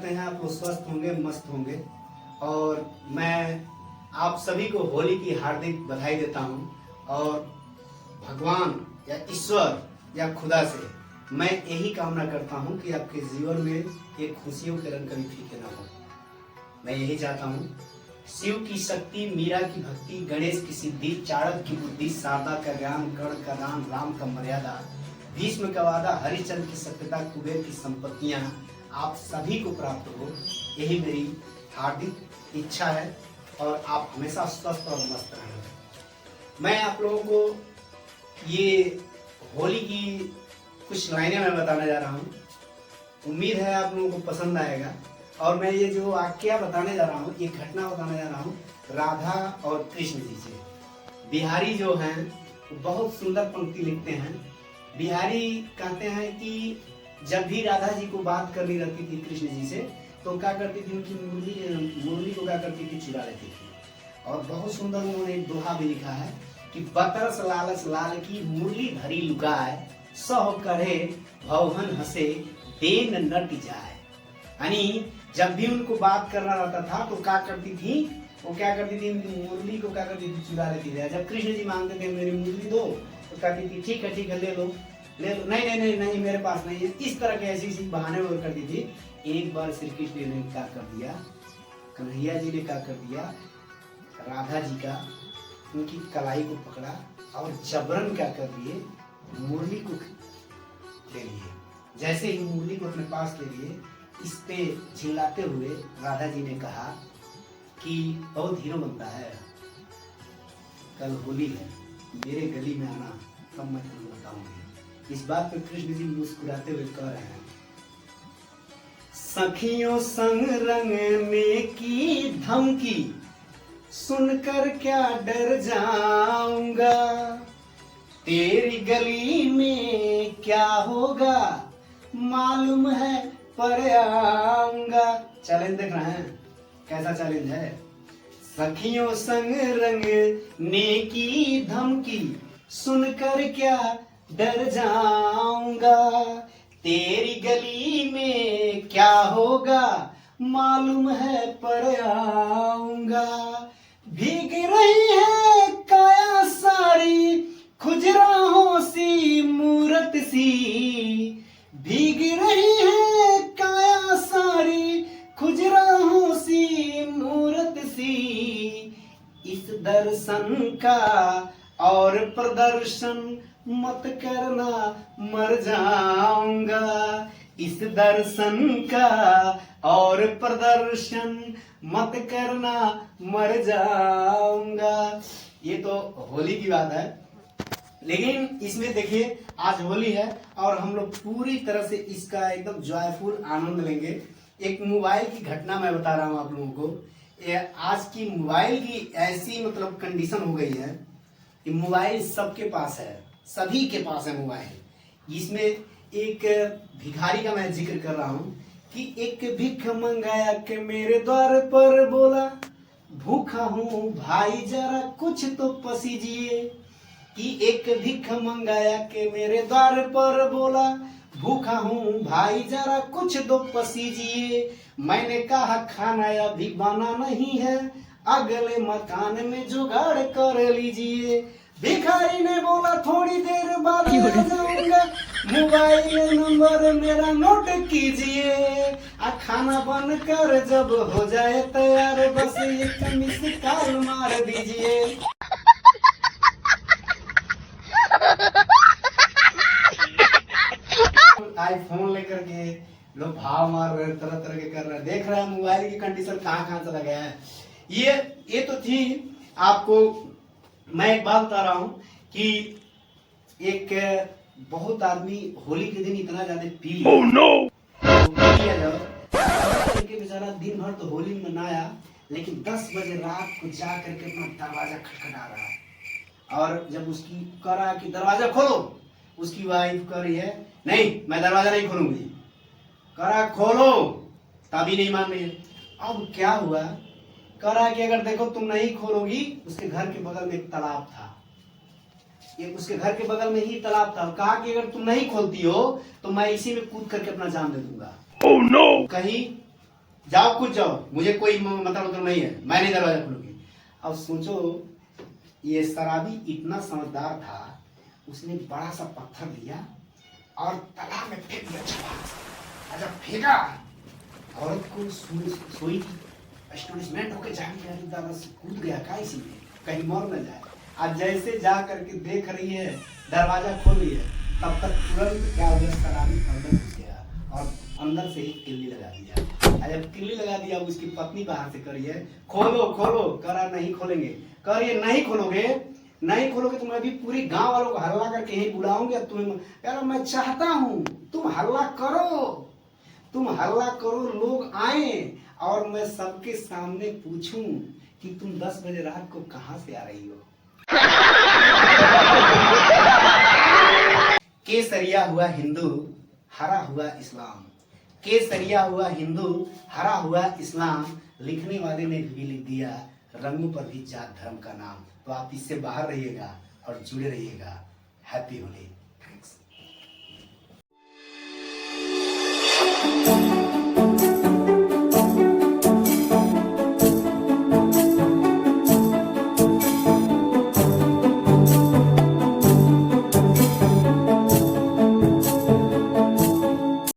करते हैं आप लोग स्वस्थ होंगे, मस्त होंगे। और मैं आप सभी को होली की हार्दिक बधाई देता हूं। और भगवान या ईश्वर या खुदा से मैं यही कामना करता हूं कि आपके जीवन में एक खुशियों के रंग कभी फीके ना हो। मैं यही चाहता हूं। शिव की शक्ति, मीरा की भक्ति, गणेश की सिद्धि, चाणक्य की बुद्धि, शारदा का ज्ञान, कर्ण का दान, राम का मर्यादा, भीष्म का वादा, हरिश्चंद्र की सत्यता, कुबेर की संपत्तियां आप सभी को प्राप्त हो, यही मेरी हार्दिक इच्छा है। और आप हमेशा स्वस्थ और मस्त रहें। मैं आप लोगों को ये होली की कुछ लाइनें मैं बताने जा रहा हूँ। उम्मीद है आप लोगों को पसंद आएगा। और मैं ये जो वाक्या बताने जा रहा हूँ, ये घटना बताने जा रहा हूँ राधा और कृष्ण जी से। बिहारी जो हैं वो बहुत सुंदर पंक्ति लिखते हैं। बिहारी कहते हैं कि जब भी राधा जी को बात करनी रहती थी कृष्ण जी से, तो क्या करती थी, उनकी मुरली को क्या करती थी, चुरा लेती थी। और बहुत सुंदर उन्होंने एक दोहा भी लिखा है कि बतरस लालच लाल की मुरली धरी लुगाए, सह करे भवहन हंसे देन नट जाए। यानी जब भी उनको बात करना रहता था तो क्या करती थी, वो क्या करती थी, मुरली को क्या करती थी, चुरा लेती थी। जब कृष्ण जी मांगते थे मेरी मुरली दो, तो कहती थी ठीक है ले लो। नहीं नहीं नहीं नहीं मेरे पास नहीं है। इस तरह के ऐसी बहाने वो करती थी। एक बार श्री कृष्ण ने क्या कर दिया, कन्हैया जी ने क्या कर दिया, राधा जी का उनकी कलाई को पकड़ा और जबरन क्या कर दिए, मुरली को ले लिए। जैसे ही मुरली को अपने पास ले लिए, इस पे झिल्लाते हुए राधा जी ने कहा कि बहुत हीरो बनता है, कल होली है, मेरे गली में आना, तब मैं तुम्हें बताऊंगी। इस बात पे कृष्ण जी मुस्कुराते हुए कह रहे हैं, सखियों संग रंगने की धमकी सुनकर क्या डर जाऊंगा, तेरी गली में क्या होगा मालूम है पर आऊंगा। चैलेंज देख रहे हैं कैसा चैलेंज है। सखियों संग रंगने की धमकी सुनकर क्या डर जाऊंगा, तेरी गली में क्या होगा मालूम है पर आऊंगा। भीग रही है काया सारी खुजराहों सी मूरत सी, भीग रही है काया सारी खुजराहों सी मूरत सी, इस दर्शन का और प्रदर्शन मत करना मर जाऊंगा, इस दर्शन का और प्रदर्शन मत करना मर जाऊंगा। ये तो होली की बात है, लेकिन इसमें देखिए आज होली है और हम लोग पूरी तरह से इसका एकदम जॉयफुल आनंद लेंगे। एक मोबाइल की घटना मैं बता रहा हूँ आप लोगों को। आज की मोबाइल की ऐसी मतलब कंडीशन हो गई है कि मोबाइल सबके पास है, सभी के पास है मोबाइल। इसमें एक भिखारी का मैं जिक्र कर रहा हूँ कि एक भिख मंगाया के मेरे द्वार पर बोला, भूखा हूँ भाई जरा कुछ तो पसीजिए। कि एक भिख मंगाया के मेरे द्वार पर बोला, भूखा हूँ भाई जरा कुछ तो पसीजिए। मैंने कहा खाना अभी बना नहीं है, अगले मकान में जुगाड़ कर लीजिए। भिखारी ने बोला थोड़ी देर बाद आ जाऊंगा, मोबाइल नंबर मेरा नोट कीजिए। खाना बनकर जब हो जाए तैयार, बस एक मिस कॉल मार दीजिए। आईफोन लेकर के लोग भाव मार रहे, तरह तरह के कर रहे हैं। देख रहे हैं मोबाइल की कंडीशन कहाँ कहाँ चला गया है। ये तो थी आपको मैं एक बात बता रहा हूँ कि एक बहुत आदमी होली के दिन इतना ज्यादा पी लिया जब बेचारा दिन भर तो होली मनाया, लेकिन 10 बजे रात को जा करके अपना दरवाजा खटखटा रहा है। और जब उसकी करा कि दरवाजा खोलो, उसकी वाइफ कर रही है नहीं मैं दरवाजा नहीं खोलूंगी, करा खोलो तभी नहीं मान रही है। अब क्या हुआ, करा कि अगर देखो तुम नहीं खोलोगी, उसके घर के बगल में एक तालाब था, ये उसके घर के बगल में ही तालाब था। कहा कि अगर तुम नहीं खोलती हो तो मैं इसी में कूद करके अपना जान दे दूंगा। oh, no! कहीं जाओ कूद जाओ, मुझे कोई मतलब नहीं है, मैं नहीं दरवाजा खोलूंगी। अब सोचो ये शराबी इतना समझदार था, उसने बड़ा सा पत्थर लिया और तालाब में फेंक दिया छपाक से। जब फेंका, औरत को सोई थी, एस्टोनिशमेंट होकर जाके अरे दादा से कूद गया का इसी में, कहीं मर न जाए। आज जैसे जा करके देख रही है, दरवाजा खोल रही है, तब तक तुरंत क्या हो गया, शराबी अंदर घुस गया और अंदर से एक किल्ली लगा दिया। जब किल्ली लगा दिया, उसकी पत्नी बाहर से करी है, खोलो खोलो, करा नहीं खोलेंगे, करिए नहीं खोलोगे, नहीं खोलोगे तो मैं भी पूरी गांव वालों को हल्ला करके यही बुलाऊंगा तुम्हें। यार मैं चाहता हूं तुम हल्ला करो, तुम हल्ला करो, लोग आए और मैं सबके सामने पूछूं कि तुम 10 बजे रात को कहां से आ रही हो। केसरिया हुआ हिंदू, हरा हुआ इस्लाम। केसरिया हुआ हिंदू, हरा हुआ इस्लाम। लिखने वाले ने भी लिख दिया रंगों पर भी जात धर्म का नाम। तो आप इससे बाहर रहिएगा और जुड़े रहिएगा। हैप्पी होली।